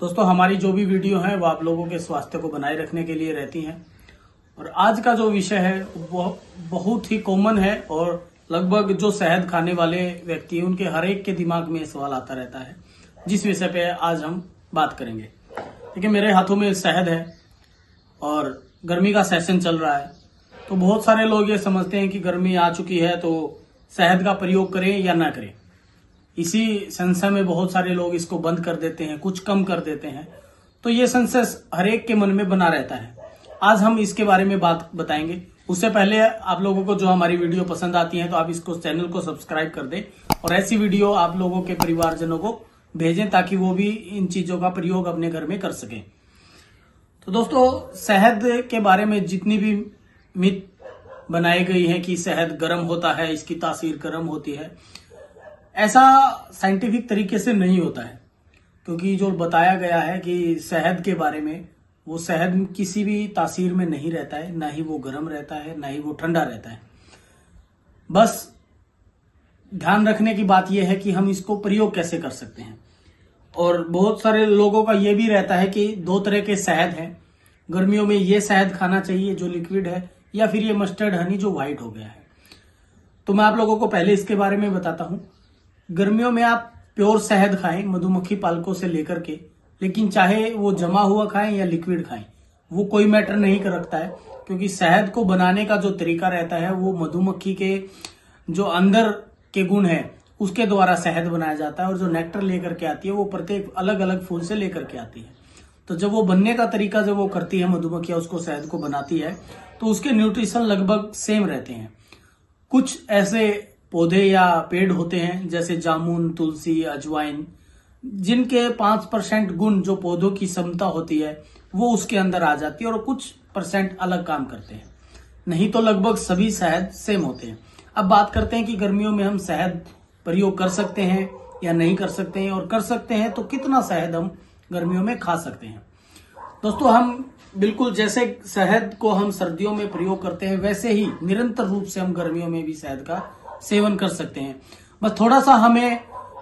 दोस्तों, हमारी जो भी वीडियो है वो आप लोगों के स्वास्थ्य को बनाए रखने के लिए रहती हैं। और आज का जो विषय है वो बहुत ही कॉमन है और लगभग जो शहद खाने वाले व्यक्ति हैं उनके हर एक के दिमाग में ये सवाल आता रहता है, जिस विषय पे आज हम बात करेंगे। देखिए, मेरे हाथों में शहद है और गर्मी का सेशन चल रहा है, तो बहुत सारे लोग ये समझते हैं कि गर्मी आ चुकी है तो शहद का प्रयोग करें या ना करें। इसी संशय में बहुत सारे लोग इसको बंद कर देते हैं, कुछ कम कर देते हैं। तो ये संशय हर एक के मन में बना रहता है। आज हम इसके बारे में बात बताएंगे। उससे पहले आप लोगों को जो हमारी वीडियो पसंद आती है तो आप इसको चैनल को सब्सक्राइब कर दें और ऐसी वीडियो आप लोगों के परिवारजनों को भेजें ताकि वो भी इन चीजों का प्रयोग अपने घर में कर सकें। तो दोस्तों, शहद के बारे में जितनी भी मिथ बनाई गई है कि शहद गर्म होता है, इसकी तासीर गर्म होती है, ऐसा साइंटिफिक तरीके से नहीं होता है। क्योंकि जो बताया गया है कि शहद के बारे में, वो शहद किसी भी तासीर में नहीं रहता है, ना ही वो गर्म रहता है, ना ही वो ठंडा रहता है। बस ध्यान रखने की बात यह है कि हम इसको प्रयोग कैसे कर सकते हैं। और बहुत सारे लोगों का ये भी रहता है कि दो तरह के शहद हैं, गर्मियों में ये शहद खाना चाहिए जो लिक्विड है, या फिर ये मस्टर्ड हनी जो व्हाइट हो गया है। तो मैं आप लोगों को पहले इसके बारे में बताता हूं। गर्मियों में आप प्योर शहद खाएं मधुमक्खी पालकों से लेकर के, लेकिन चाहे वो जमा हुआ खाएं या लिक्विड खाएं, वो कोई मैटर नहीं कर रखता है। क्योंकि शहद को बनाने का जो तरीका रहता है वो मधुमक्खी के जो अंदर के गुण है उसके द्वारा शहद बनाया जाता है, और जो नेक्टर लेकर के आती है वो प्रत्येक अलग अलग फूल से लेकर के आती है। तो जब वो बनने का तरीका जब वो करती है, मधुमक्खियां उसको शहद को बनाती है, तो उसके न्यूट्रिशन लगभग सेम रहते हैं। कुछ ऐसे पौधे या पेड़ होते हैं जैसे जामुन, तुलसी, अजवाइन, जिनके 5% गुण जो पौधों की क्षमता होती है वो उसके अंदर आ जाती है और कुछ % अलग काम करते हैं। नहीं तो लगभग सभी शहद सेम होते हैं। अब बात करते हैं कि गर्मियों में हम शहद प्रयोग कर सकते हैं या नहीं कर सकते हैं, और कर सकते हैं तो कितना शहद हम गर्मियों में खा सकते हैं। दोस्तों, हम बिल्कुल जैसे शहद को हम सर्दियों में प्रयोग करते हैं वैसे ही निरंतर रूप से हम गर्मियों में भी शहद का सेवन कर सकते हैं। बस थोड़ा सा हमें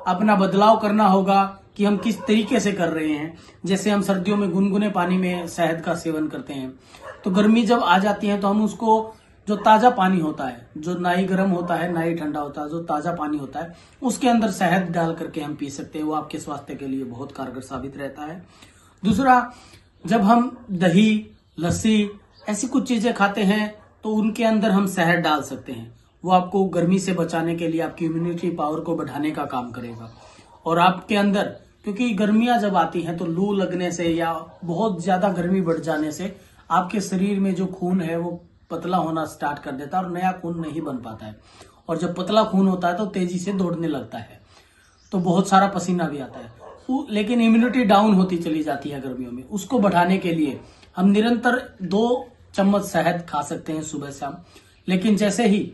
अपना बदलाव करना होगा कि हम किस तरीके से कर रहे हैं। जैसे हम सर्दियों में गुनगुने पानी में शहद का सेवन करते हैं, तो गर्मी जब आ जाती है तो हम उसको, जो ताजा पानी होता है, जो ना ही गर्म होता है ना ही ठंडा होता है, जो ताजा पानी होता है उसके अंदर शहद डाल करके हम पी सकते हैं। वो आपके स्वास्थ्य के लिए बहुत कारगर साबित रहता है। दूसरा, जब हम दही, लस्सी, ऐसी कुछ चीजें खाते हैं तो उनके अंदर हम शहद डाल सकते हैं। वो आपको गर्मी से बचाने के लिए, आपकी इम्यूनिटी पावर को बढ़ाने का काम करेगा। और आपके अंदर, क्योंकि गर्मियां जब आती हैं तो लू लगने से या बहुत ज्यादा गर्मी बढ़ जाने से आपके शरीर में जो खून है वो पतला होना स्टार्ट कर देता है और नया खून नहीं बन पाता है। और जब पतला खून होता है तो तेजी से दौड़ने लगता है, तो बहुत सारा पसीना भी आता है। लेकिन इम्यूनिटी डाउन होती चली जाती है गर्मियों में। उसको बढ़ाने के लिए हम निरंतर 2 चम्मच शहद खा सकते हैं सुबह शाम। लेकिन जैसे ही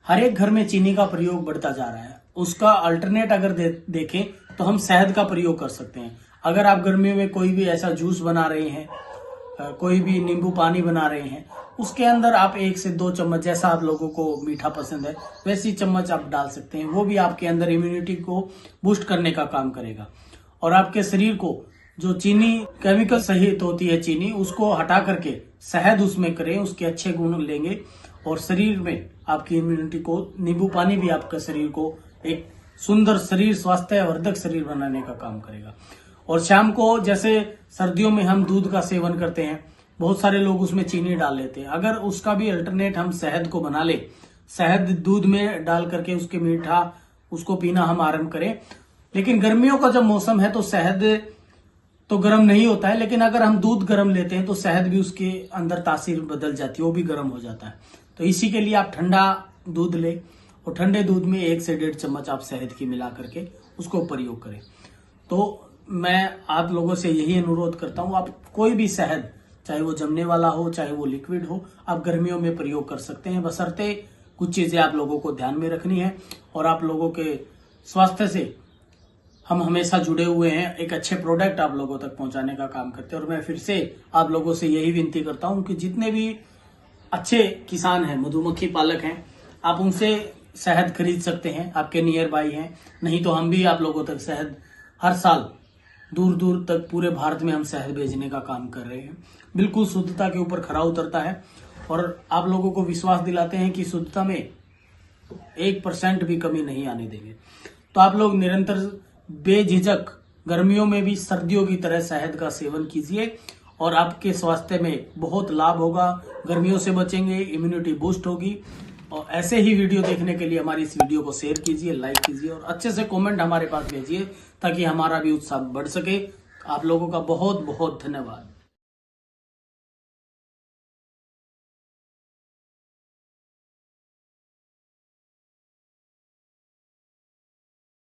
हर एक घर में चीनी का प्रयोग बढ़ता जा रहा है, उसका अल्टरनेट अगर देखें तो हम शहद का प्रयोग कर सकते हैं। अगर आप गर्मियों में कोई भी ऐसा जूस बना रहे हैं, कोई भी नींबू पानी बना रहे हैं, उसके अंदर आप 1 से 2 चम्मच, जैसा आप लोगों को मीठा पसंद है वैसी चम्मच आप डाल सकते हैं। वो भी आपके अंदर इम्यूनिटी को बूस्ट करने का काम करेगा। और आपके शरीर को जो चीनी केमिकल सहित होती है चीनी, उसको हटा करके शहद उसमें करें, उसके अच्छे गुण लेंगे और शरीर में आपकी इम्यूनिटी को, नींबू पानी भी आपके शरीर को एक सुंदर शरीर, स्वास्थ्यवर्धक शरीर बनाने का काम करेगा। और शाम को, जैसे सर्दियों में हम दूध का सेवन करते हैं, बहुत सारे लोग उसमें चीनी डाल लेते हैं। अगर उसका भी अल्टरनेट हम शहद को बना ले, शहद दूध में डाल करके उसके मीठा उसको पीना हम आरंभ करें। लेकिन गर्मियों का जब मौसम है तो शहद तो गर्म नहीं होता है, लेकिन अगर हम दूध गर्म लेते हैं तो शहद भी उसके अंदर तासीर बदल जाती है, वो भी गर्म हो जाता है। तो इसी के लिए आप ठंडा दूध ले और ठंडे दूध में 1 से 1.5 चम्मच आप शहद की मिला करके उसको प्रयोग करें। तो मैं आप लोगों से यही अनुरोध करता हूं, आप कोई भी शहद, चाहे वो जमने वाला हो चाहे वो लिक्विड हो, आप गर्मियों में प्रयोग कर सकते हैं। बशर्ते कुछ चीजें आप लोगों को ध्यान में रखनी है। और आप लोगों के स्वास्थ्य से हम हमेशा जुड़े हुए हैं, एक अच्छे प्रोडक्ट आप लोगों तक पहुंचाने का काम करते हैं। और मैं फिर से आप लोगों से यही विनती करता हूं कि जितने भी अच्छे किसान हैं, मधुमक्खी पालक हैं, आप उनसे शहद खरीद सकते हैं, आपके नियर बाई हैं। नहीं तो हम भी आप लोगों तक शहद हर साल दूर दूर तक पूरे भारत में हम शहद भेजने का काम कर रहे हैं। बिल्कुल शुद्धता के ऊपर खरा उतरता है और आप लोगों को विश्वास दिलाते हैं कि शुद्धता में 1% भी कमी नहीं आने देंगे। तो आप लोग निरंतर बेझिझक गर्मियों में भी सर्दियों की तरह शहद का सेवन कीजिए और आपके स्वास्थ्य में बहुत लाभ होगा। गर्मियों से बचेंगे, इम्यूनिटी बूस्ट होगी। और ऐसे ही वीडियो देखने के लिए हमारी इस वीडियो को शेयर कीजिए, लाइक कीजिए और अच्छे से कमेंट हमारे पास भेजिए ताकि हमारा भी उत्साह बढ़ सके। आप लोगों का बहुत बहुत धन्यवाद।